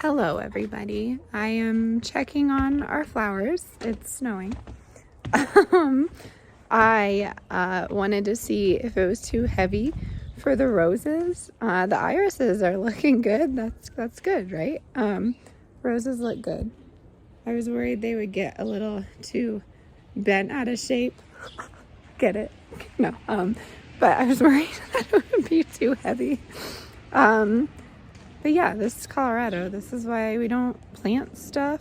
Hello everybody. I am checking on our flowers. It's snowing. I wanted to see if it was too heavy for the roses. The irises are looking good. That's good, right? Roses look good. I was worried they would get a little too bent out of shape. Get it? No. But I was worried that it would be too heavy. But yeah, this is Colorado. This is why we don't plant stuff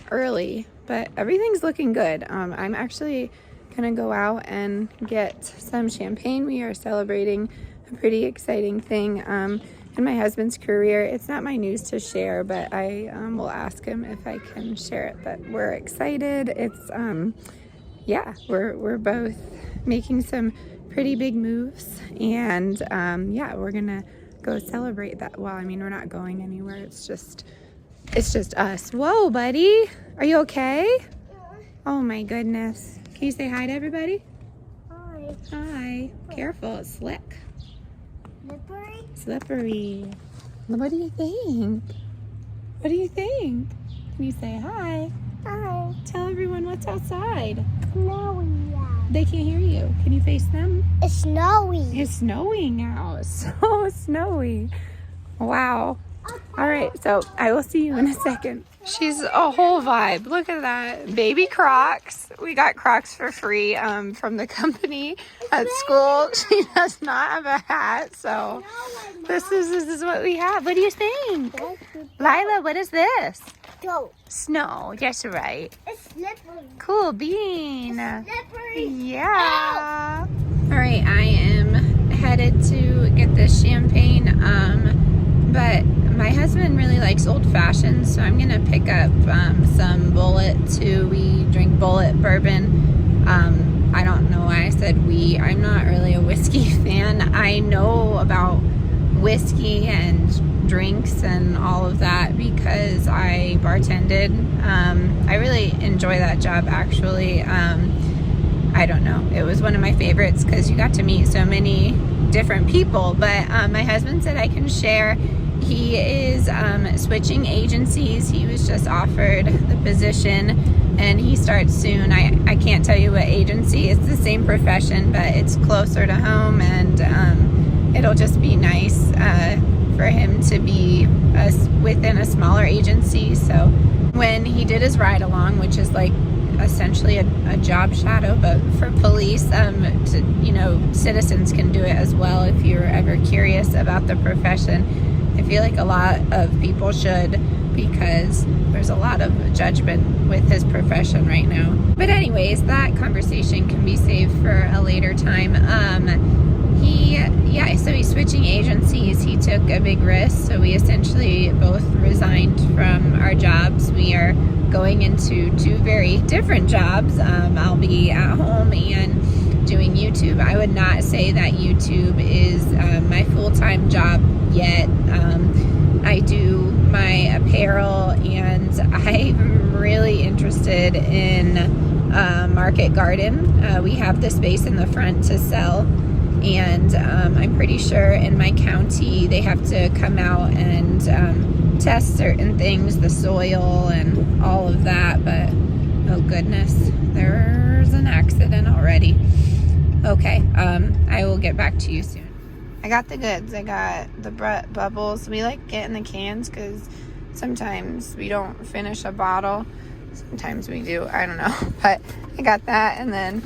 early. But everything's looking good. I'm actually gonna go out and get some champagne. We are celebrating a pretty exciting thing in my husband's career. It's not my news to share, but I will ask him if I can share it. But we're excited. It's yeah, we're both making some pretty big moves, and yeah, we're gonna go celebrate that. Well, I mean, we're not going anywhere. It's just us. Whoa, buddy, are you okay? Oh my goodness. Can you say hi to everybody? Hi. Hi. Careful, it's slick. Slippery? Slippery. What do you think? What do you think? Can you say hi? Hi. Tell everyone what's outside. Snowy out. They can't hear you. Can you face them? It's snowy. It's snowing out. So snowy. Wow. All right, so I will see you in a second. She's a whole vibe. Look at that. Baby Crocs. We got Crocs for free from the company at school. She does not have a hat, so this is what we have. What do you think? Lila, what is this? Go. Snow. Yes, you're right. It's slippery. Cool bean. Slippery. Yeah. All right, I am headed to get this champagne, but my husband really likes old fashioned, so I'm gonna pick up some Bullet too. We drink Bullet bourbon. I don't know why I said we. I'm not really a whiskey fan. I know about whiskey and drinks and all of that because I bartended. I really enjoy that job actually. I don't know, it was one of my favorites because you got to meet so many different people, but my husband said I can share. He is switching agencies. He was just offered the position and he starts soon. I can't tell you what agency. It's the same profession, but it's closer to home, and it'll just be nice for him to be within a smaller agency. So when he did his ride along, which is like essentially a job shadow, but for police, citizens can do it as well if you're ever curious about the profession. I feel like a lot of people should, because there's a lot of judgment with his profession right now. But anyways, that conversation can be saved for a later time. So he's switching agencies. He took a big risk, so we essentially both resigned from our jobs. We are going into two very different jobs. I'll be at home and doing YouTube. I would not say that YouTube is my full-time job yet. I do my apparel, and I'm really interested in Market Garden. We have the space in the front to sell, and I'm pretty sure in my county they have to come out and test certain things, the soil and all of that. But oh goodness, there's an accident already. Okay, I will get back to you soon. I got the goods. I got the bubbles. We like getting the cans because sometimes we don't finish a bottle. Sometimes we do. I don't know. But I got that, and then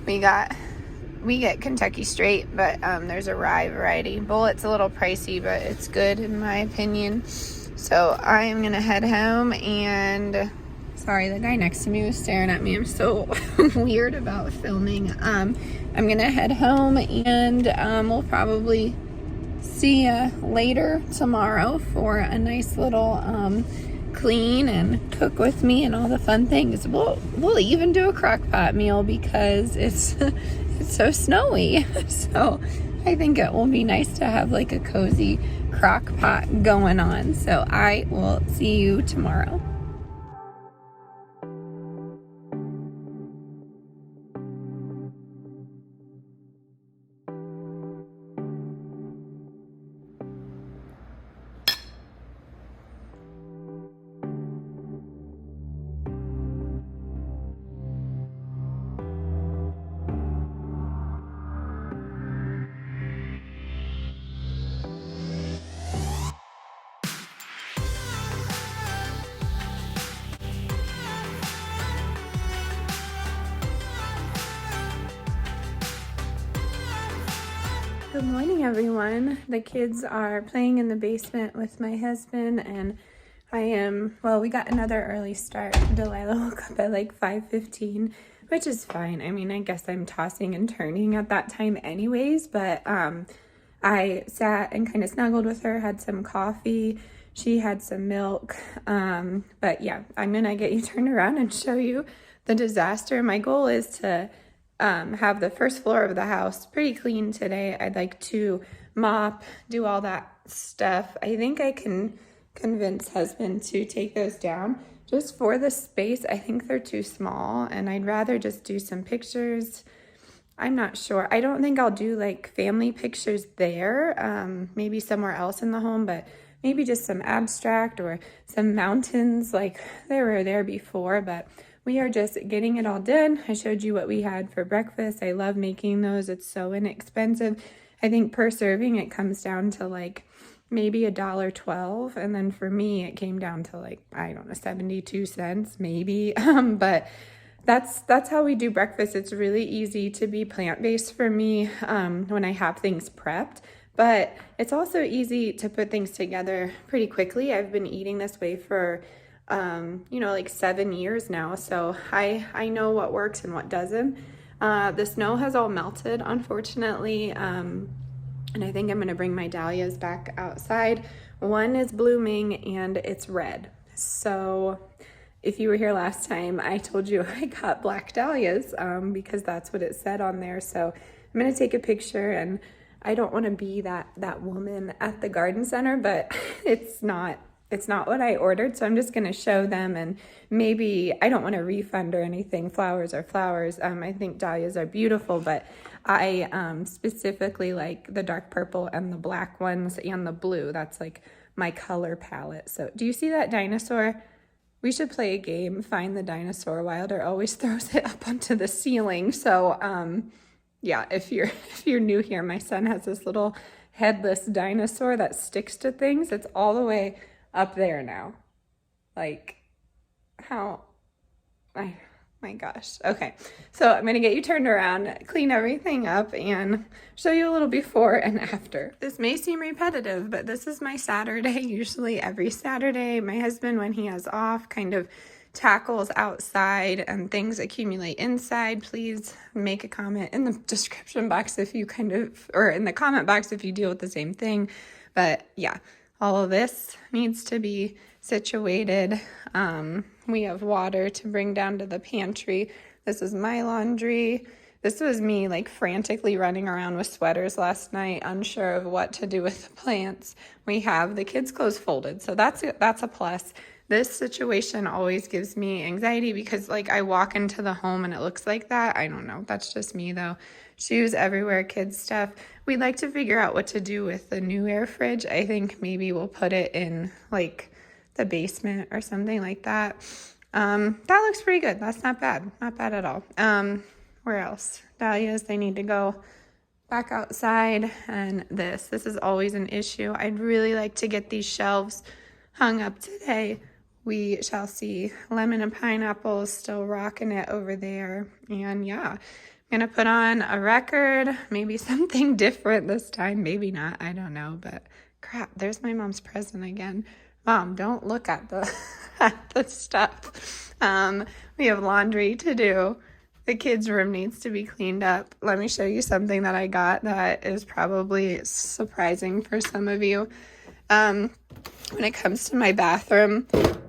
we get Kentucky Straight, but there's a rye variety. Bullet's a little pricey, but it's good in my opinion. So I am gonna head home, and sorry, the guy next to me was staring at me. I'm so weird about filming. I'm gonna head home, and we'll probably see you later tomorrow for a nice little clean and cook with me and all the fun things. We'll even do a crock pot meal because it's so snowy. So I think it will be nice to have like a cozy crock pot going on. So I will see you tomorrow. Good morning, everyone. The kids are playing in the basement with my husband, and we got another early start. Delilah woke up at like 5:15, which is fine. I mean, I guess I'm tossing and turning at that time anyways, but I sat and kind of snuggled with her, had some coffee. She had some milk. But yeah, I'm gonna get you turned around and show you the disaster. My goal is to have the first floor of the house pretty clean today. I'd like to mop, do all that stuff. I think I can convince husband to take those down just for the space. I think they're too small, and I'd rather just do some pictures. I'm not sure. I don't think I'll do like family pictures there, maybe somewhere else in the home, but maybe just some abstract or some mountains like they were there before. But we are just getting it all done. I showed you what we had for breakfast. I love making those. It's so inexpensive. I think per serving it comes down to like maybe $1.12. And then for me, it came down to like, I don't know, 72 cents maybe. But that's how we do breakfast. It's really easy to be plant-based for me when I have things prepped. But it's also easy to put things together pretty quickly. I've been eating this way for like 7 years now. So I know what works and what doesn't. The snow has all melted, unfortunately. And I think I'm going to bring my dahlias back outside. One is blooming and it's red. So if you were here last time, I told you I got black dahlias because that's what it said on there. So I'm going to take a picture, and I don't want to be that woman at the garden center, but it's not what I ordered, so I'm just going to show them, and maybe I don't want to refund or anything. Flowers are flowers. I think dahlias are beautiful, but I specifically like the dark purple and the black ones and the blue. That's like my color palette. So do you see that dinosaur? We should play a game, Find the Dinosaur. Wilder always throws it up onto the ceiling. So yeah, if you're new here, my son has this little headless dinosaur that sticks to things. It's all the way up there now. Like, how, my gosh. Okay, so I'm gonna get you turned around, clean everything up, and show you a little before and after. This may seem repetitive, but this is my Saturday. Usually every Saturday, my husband, when he has off, kind of tackles outside and things accumulate inside. Please make a comment in the description box if you or in the comment box if you deal with the same thing. But yeah, all of this needs to be situated. We have water to bring down to the pantry. This is my laundry. This was me like frantically running around with sweaters last night, unsure of what to do with the plants. We have the kids' clothes folded, so that's a plus. This situation always gives me anxiety because like I walk into the home and it looks like that. I don't know. That's just me though. Shoes everywhere, kids stuff. We'd like to figure out what to do with the new air fridge. I think maybe we'll put it in like the basement or something like that. That looks pretty good. That's not bad. Not bad at all. Where else? Dahlias, they need to go back outside. And this is always an issue. I'd really like to get these shelves hung up today. We shall see. Lemon and pineapple is still rocking it over there. And yeah, I'm gonna put on a record, maybe something different this time, maybe not, I don't know, but crap, there's my mom's present again. Mom, don't look at the stuff. We have laundry to do. The kids' room needs to be cleaned up. Let me show you something that I got that is probably surprising for some of you. When it comes to my bathroom,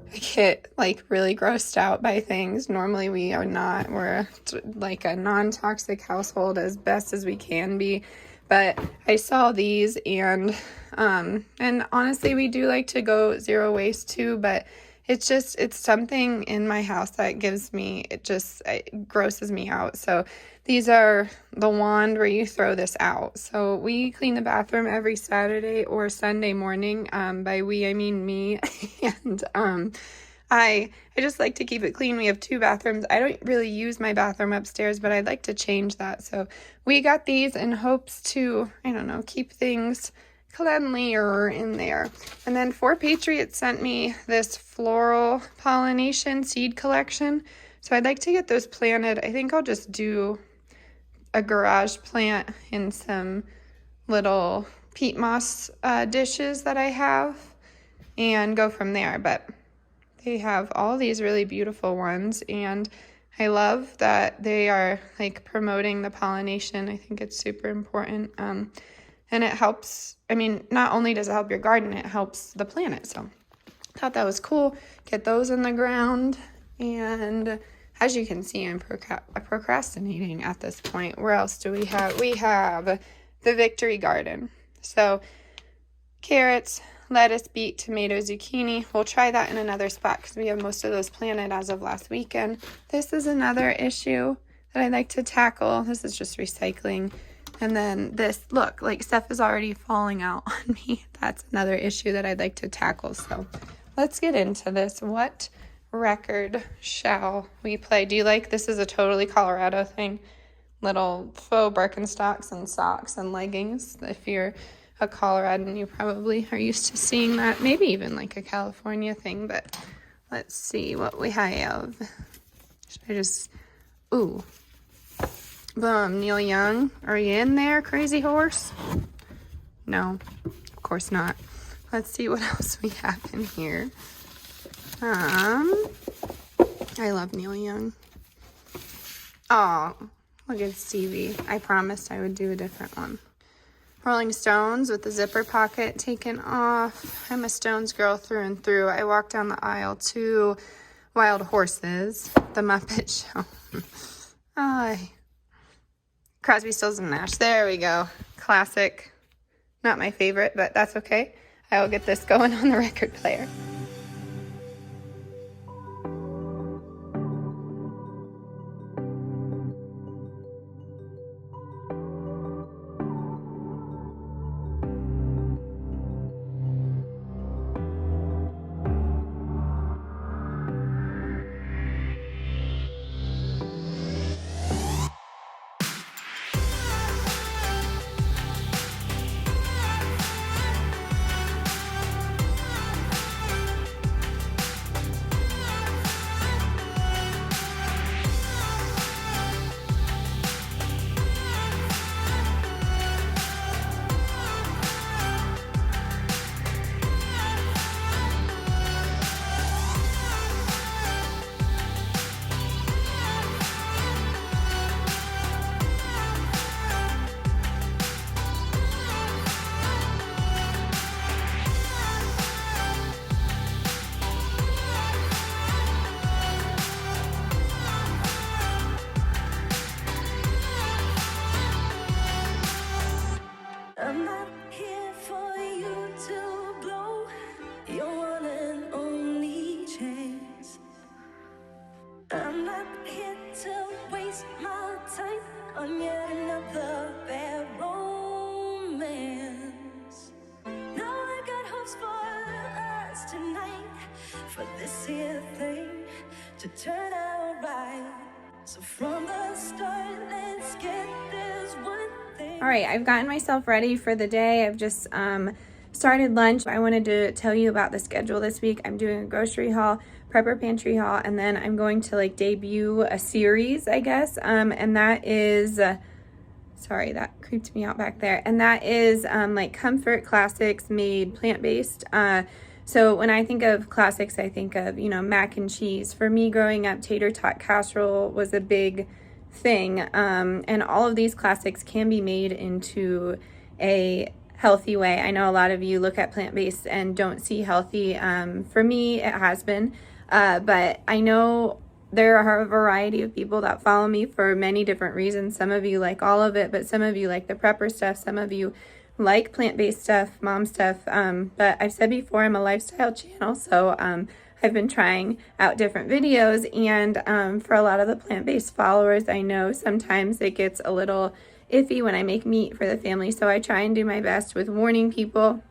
I get like really grossed out by things. Normally we are not. We're like a non-toxic household as best as we can be. But I saw these and honestly we do like to go zero waste too, but it's something in my house that it grosses me out. So these are the wand where you throw this out. So we clean the bathroom every Saturday or Sunday morning. By we, I mean me. And I just like to keep it clean. We have 2 bathrooms. I don't really use my bathroom upstairs, but I'd like to change that. So we got these in hopes to, I don't know, keep things cleanlier in there. And then for Patriot sent me this floral pollination seed collection. So I'd like to get those planted. I think I'll just do a garage plant in some little peat moss dishes that I have and go from there. But they have all these really beautiful ones, and I love that they are like promoting the pollination. I think it's super important. And it helps, I mean, not only does it help your garden, it helps the planet. So I thought that was cool. Get those in the ground. And as you can see, I'm procrastinating at this point. Where else do we have? We have the Victory Garden. So carrots, lettuce, beet, tomato, zucchini. We'll try that in another spot because we have most of those planted as of last weekend. This is another issue that I'd like to tackle. This is just recycling. And then this, look, like stuff is already falling out on me. That's another issue that I'd like to tackle. So let's get into this. What record shall we play? Do you like, this is a totally Colorado thing. Little faux Birkenstocks and socks and leggings. If you're a Coloradan, you probably are used to seeing that. Maybe even like a California thing, but let's see what we have. Should I just, ooh. Boom, Neil Young. Are you in there, crazy horse? No, of course not. Let's see what else we have in here. I love Neil Young. Oh, look at Stevie. I promised I would do a different one. Rolling Stones with the zipper pocket taken off. I'm a Stones girl through and through. I walked down the aisle to Wild Horses, The Muppet Show. Crosby, Stills, and Nash. There we go. Classic. Not my favorite, but that's okay. I will get this going on the record player. Turn out right. So from the start, let's get this one thing. All right, I've gotten myself ready for the day. I've just started lunch. I wanted to tell you about the schedule this week. I'm doing a grocery haul, prepper pantry haul, and then I'm going to like debut a series, I guess. And that is, sorry, that creeped me out back there. And that is like comfort classics made plant-based. So when I think of classics, I think of, you know, mac and cheese. For me growing up, tater tot casserole was a big thing. And all of these classics can be made into a healthy way. I know a lot of you look at plant-based and don't see healthy. For me, it has been. But I know there are a variety of people that follow me for many different reasons. Some of you like all of it, but some of you like the prepper stuff. Some of you like plant-based stuff, mom stuff, but I've said before I'm a lifestyle channel, so I've been trying out different videos, and for a lot of the plant-based followers, I know sometimes it gets a little iffy when I make meat for the family, so I try and do my best with warning people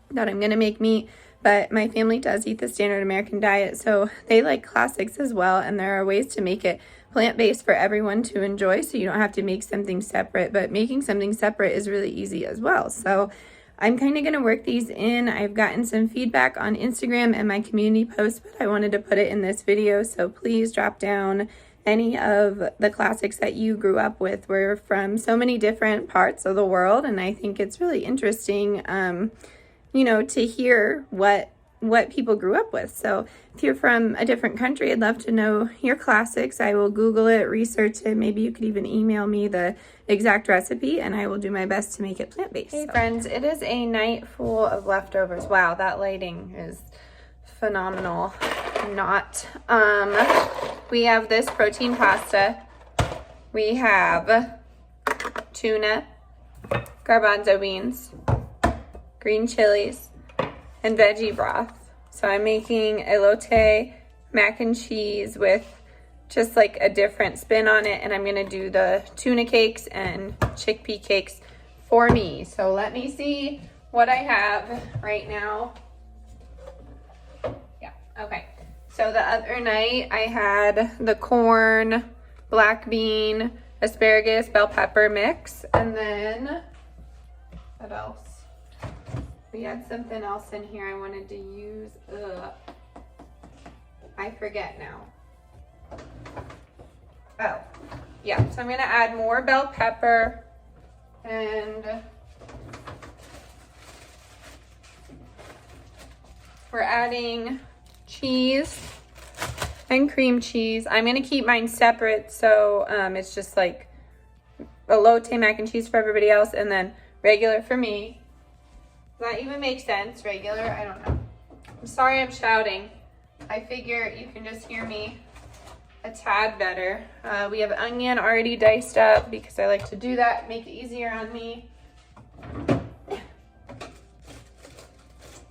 that I'm going to make meat, but my family does eat the standard American diet, so they like classics as well, and there are ways to make it plant-based for everyone to enjoy, so you don't have to make something separate, but making something separate is really easy as well. So I'm kind of going to work these in. I've gotten some feedback on Instagram and my community post, but I wanted to put it in this video, so please drop down any of the classics that you grew up with. We're from so many different parts of the world, and I think it's really interesting, you know, to hear what people grew up with. So if you're from a different country, I'd love to know your classics. I will Google it, research it. Maybe you could even email me the exact recipe, and I will do my best to make it plant-based. Hey friends, it is a night full of leftovers. Wow, that lighting is phenomenal. We have this protein pasta. We have tuna, garbanzo beans, green chilies, and veggie broth. So I'm making elote mac and cheese with just like a different spin on it, and I'm gonna do the tuna cakes and chickpea cakes for me. So let me see what I have right now. Yeah, okay. So the other night I had the corn, black bean, asparagus, bell pepper mix, and then what else? We had something else in here I wanted to use. I forget now. Oh, yeah, so I'm gonna add more bell pepper, and we're adding cheese and cream cheese. I'm gonna keep mine separate, so it's just like elote mac and cheese for everybody else, and then regular for me. Does that even make sense? Regular? I don't know. I'm sorry I'm shouting. I figure you can just hear me a tad better. We have onion already diced up because I like to do that, make it easier on me.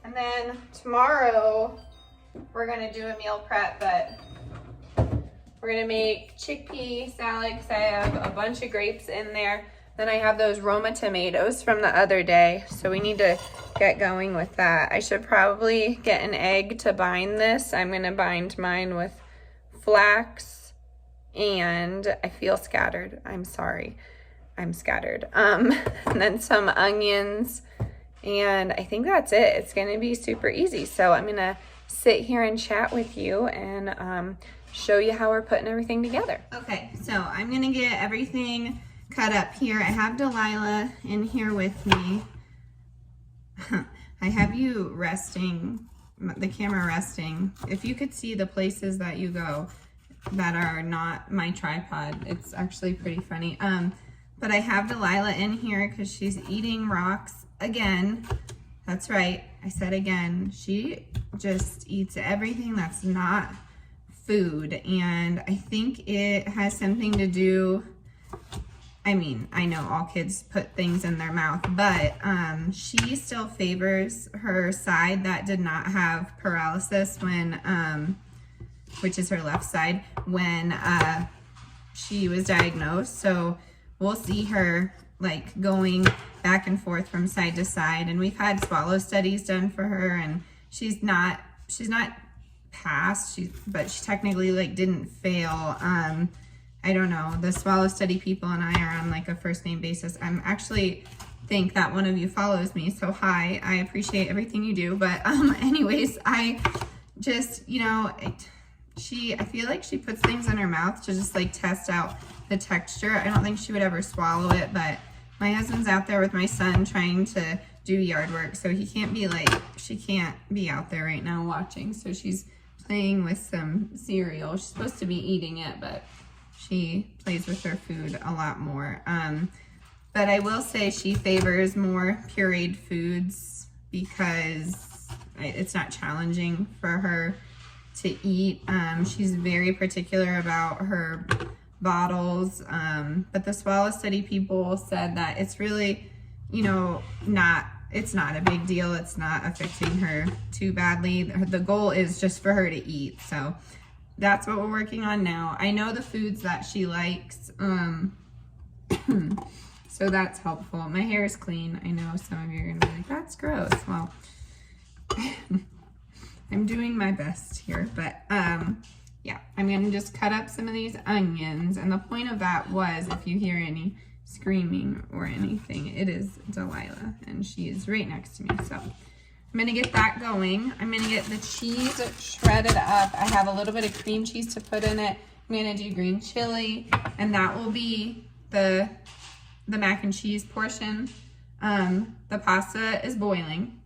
And then tomorrow we're gonna do a meal prep, but we're gonna make chickpea salad because I have a bunch of grapes in there. Then I have those Roma tomatoes from the other day, so we need to get going with that. I should probably get an egg to bind this. I'm gonna bind mine with flax, and I feel scattered. I'm sorry, I'm scattered. And then some onions, and I think that's it. It's gonna be super easy. So I'm gonna sit here and chat with you and show you how we're putting everything together. Okay, so I'm gonna get everything cut up here. I have Delilah in here with me. I have you resting, the camera resting. If you could see the places that you go that are not my tripod, it's actually pretty funny. But I have Delilah in here because she's eating rocks again. That's right, I said again. She just eats everything that's not food, and I think it has something to do, I mean, I know all kids put things in their mouth, but she still favors her side that did not have paralysis when, which is her left side, when she was diagnosed. So we'll see her like going back and forth from side to side. And we've had swallow studies done for her, and she's not passed, but she technically like didn't fail. I don't know, the swallow study people and I are on like a first name basis. I'm actually think that one of you follows me, so hi, I appreciate everything you do. But anyways, I just, you know, I feel like she puts things in her mouth to just like test out the texture. I don't think she would ever swallow it, but my husband's out there with my son trying to do yard work, so he can't be like, she can't be out there right now watching, so she's playing with some cereal. She's supposed to be eating it, but she plays with her food a lot more. But I will say she favors more pureed foods because it's not challenging for her to eat. She's very particular about her bottles. But the swallow study people said that it's really, you know, it's not a big deal. It's not affecting her too badly. The goal is just for her to eat. So that's what we're working on now. I know the foods that she likes, so that's helpful. My hair is clean. I know some of you are gonna be like, that's gross. Well, I'm doing my best here, but yeah, I'm gonna just cut up some of these onions. And the point of that was, if you hear any screaming or anything, it is Delilah, and she is right next to me. So I'm gonna get that going. I'm gonna get the cheese shredded up. I have a little bit of cream cheese to put in it I'm gonna do green chili, and that will be the mac and cheese portion. The pasta is boiling,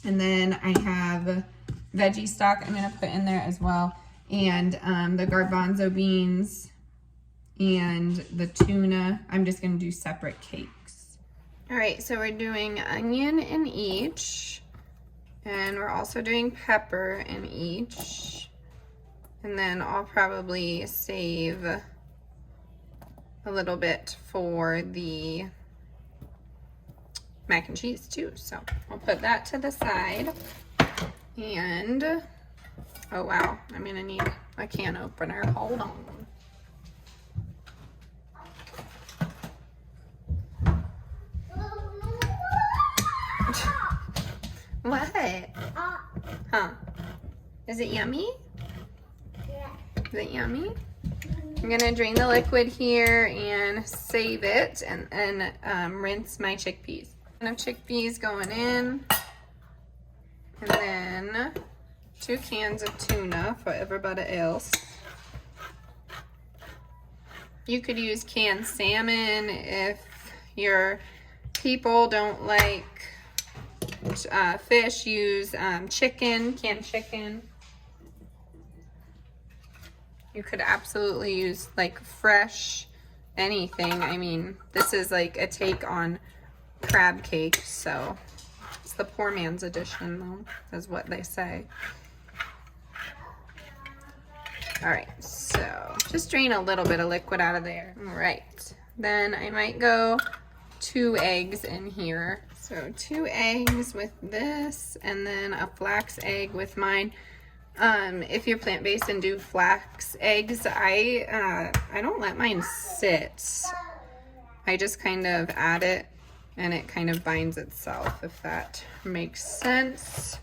and then I have veggie stock I'm gonna put in there as well, and the garbanzo beans and the tuna I'm just gonna do separate cakes. All right, so we're doing onion in each, and we're also doing pepper in each, and then I'll probably save a little bit for the mac and cheese too. So I'll put that to the side. And oh wow, I'm gonna need a can opener. Hold on. What? Huh? Is it yummy? Yeah. Is it yummy? I'm gonna drain the liquid here and save it, and rinse my chickpeas. I have chickpeas going in, and then 2 cans of tuna for everybody else. You could use canned salmon if your people don't like fish. Use chicken, canned chicken. You could absolutely use like fresh anything. I mean, this is like a take on crab cake, so it's the poor man's edition though, is what they say. All right, so just drain a little bit of liquid out of there. All right, then I might go 2 eggs in here. So 2 eggs with this, and then a flax egg with mine. If you're plant-based and do flax eggs, I don't let mine sit. I just kind of add it, and it kind of binds itself, if that makes sense.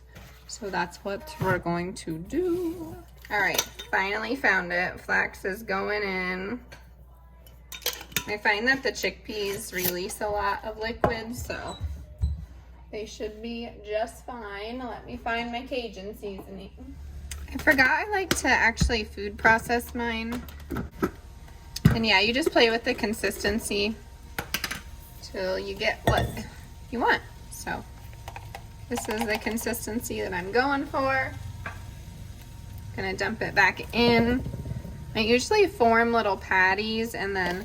So that's what we're going to do. All right, finally found it. Flax is going in. I find that the chickpeas release a lot of liquid, so they should be just fine. Let me find my Cajun seasoning. I forgot I like to actually food process mine. And yeah, you just play with the consistency till you get what you want. So this is the consistency that I'm going for. Gonna dump it back in. I usually form little patties and then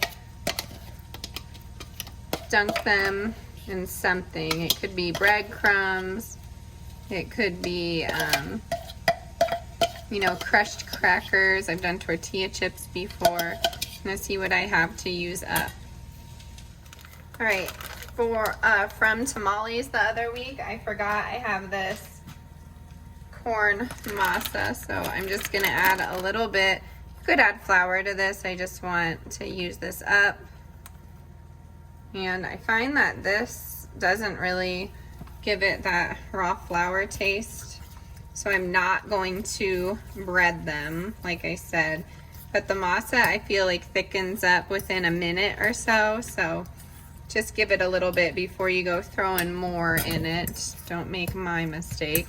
dunk them in something. It could be breadcrumbs. It could be, you know, crushed crackers. I've done tortilla chips before. I'm gonna see what I have to use up. All right, for from tamales the other week, I forgot I have this corn masa, so I'm just gonna add a little bit. You could add flour to this. I just want to use this up. And I find that this doesn't really give it that raw flour taste. So I'm not going to bread them, like I said. But the masa, I feel like thickens up within a minute or so. So just give it a little bit before you go throwing more in it. Don't make my mistake.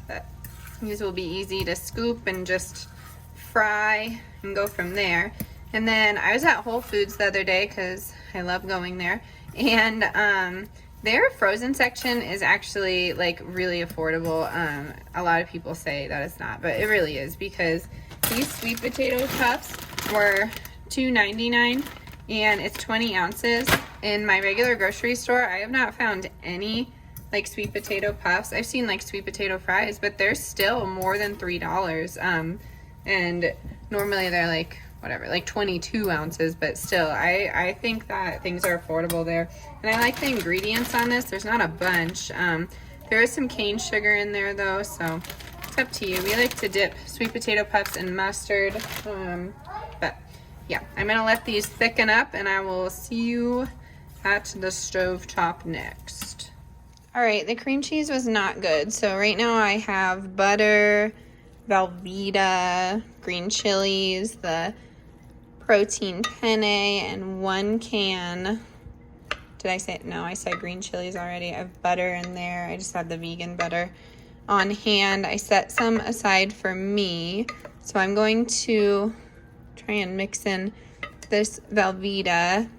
But these will be easy to scoop and just fry and go from there. And then I was at Whole Foods the other day because I love going there. And their frozen section is actually like really affordable. A lot of people say that it's not, but it really is, because these sweet potato puffs were $2.99 and it's 20 ounces. In my regular grocery store, I have not found any like sweet potato puffs. I've seen like sweet potato fries, but they're still more than $3. And normally they're like whatever, like 22 ounces, but still, I think that things are affordable there. And I like the ingredients on this. There's not a bunch. There is some cane sugar in there though, so it's up to you. We like to dip sweet potato puffs in mustard. But yeah, I'm gonna let these thicken up and I will see you at the stovetop next. All right, the cream cheese was not good. So right now I have butter, Velveeta, green chilies, the protein penne, and 1 can. Did I say, no, I said green chilies already. I have butter in there. I just have the vegan butter on hand. I set some aside for me. So I'm going to try and mix in this Velveeta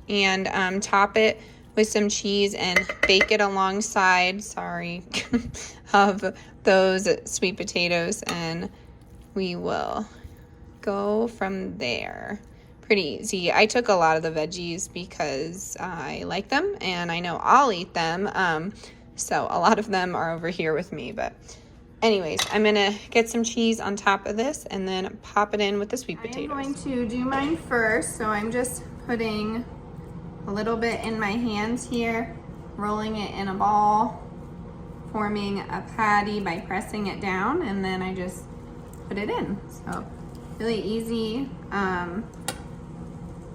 and top it with some cheese and bake it alongside, of those sweet potatoes, and we will go from there. Pretty easy. I took a lot of the veggies because I like them and I know I'll eat them. So a lot of them are over here with me, but anyways, I'm gonna get some cheese on top of this and then pop it in with the sweet potatoes. I'm going to do mine first, so I'm just putting a little bit in my hands here, rolling it in a ball, forming a patty by pressing it down, and then I just put it in. So really easy.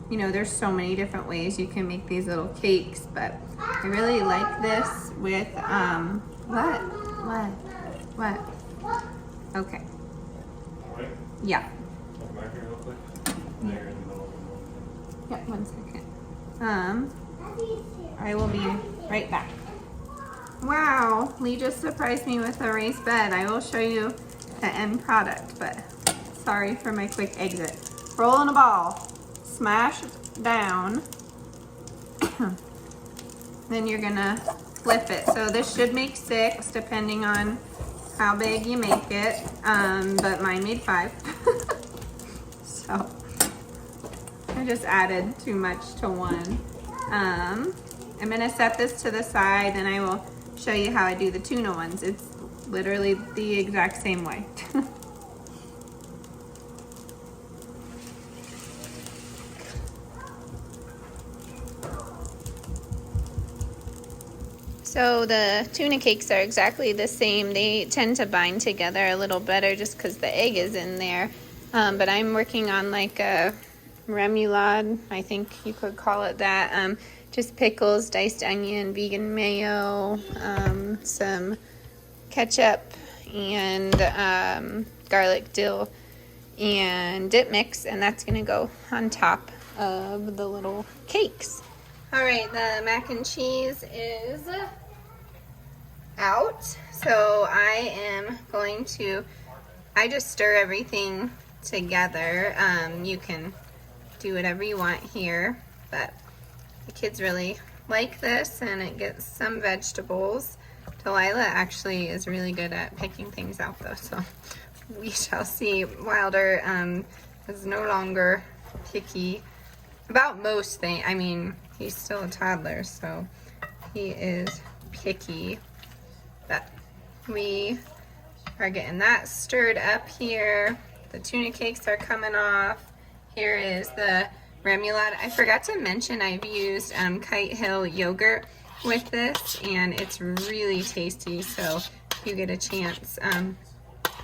You know, there's so many different ways you can make these little cakes, but I really like this with, what? Okay. Yeah. Yeah, 1 second. I will be right back. Wow, Lee just surprised me with a raised bed. I will show you the end product, but sorry for my quick exit. Roll in a ball, smash down, then you're gonna flip it. So this should make 6 depending on how big you make it, but mine made 5. So I just added too much to one. I'm gonna set this to the side and I will show you how I do the tuna ones. It's literally the exact same way. So the tuna cakes are exactly the same. They tend to bind together a little better just because the egg is in there. But I'm working on like a remoulade, I think you could call it that. Just pickles, diced onion, vegan mayo, some ketchup, and garlic, dill, and dip mix, and that's gonna go on top of the little cakes. All right, the mac and cheese is out, so I just stir everything together. You can do whatever you want here, but the kids really like this, and it gets some vegetables. Delilah actually is really good at picking things out though, so we shall see. Wilder is no longer picky about most things. I mean, he's still a toddler, so he is picky, but we are getting that stirred up here. The tuna cakes are coming off. Here is the remoulade. I forgot to mention I've used Kite Hill yogurt with this, and it's really tasty, so if you get a chance,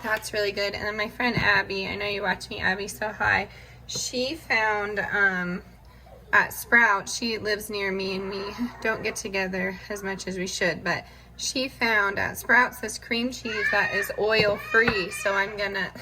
that's really good. And then my friend Abby, I know you watch me, Abby So Hi, she found at Sprouts, she lives near me and we don't get together as much as we should, but she found at Sprouts this cream cheese that is oil free, so I'm gonna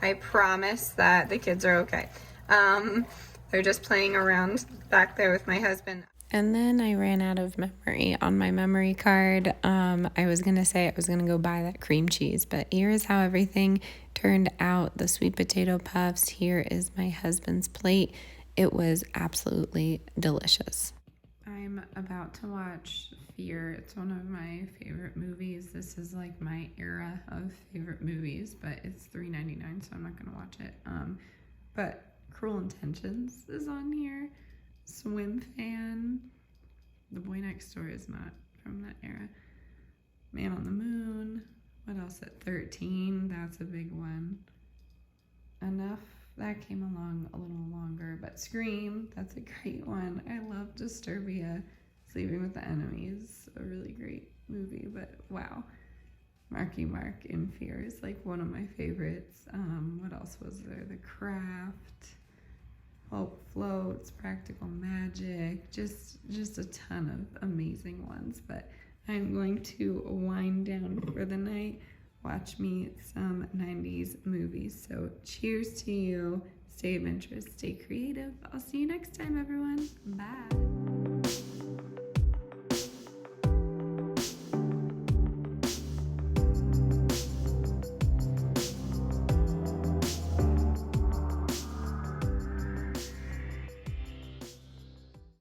I promise that the kids are okay. They're just playing around back there with my husband. And then I ran out of memory on my memory card. I was going to say I was going to go buy that cream cheese, but here is how everything turned out. The sweet potato puffs. Here is my husband's plate. It was absolutely delicious. I'm about to watch Fear. It's one of my favorite movies. This is like my era of favorite movies, but it's $3.99, so I'm not going to watch it. But Cruel Intentions is on here. Swim Fan. The Boy Next Door is not from that era. Man on the Moon. What else at 13? That's a big one. Enough. That came along a little longer. But Scream, that's a great one. I love Disturbia. Sleeping with the Enemy is a really great movie, but wow. Marky Mark in Fear is like one of my favorites. What else was there? The Craft. Hope Floats, Practical Magic, just a ton of amazing ones. But I'm going to wind down for the night, watch me some 90s movies. So cheers to you. Stay adventurous, stay creative. I'll see you next time, everyone. Bye.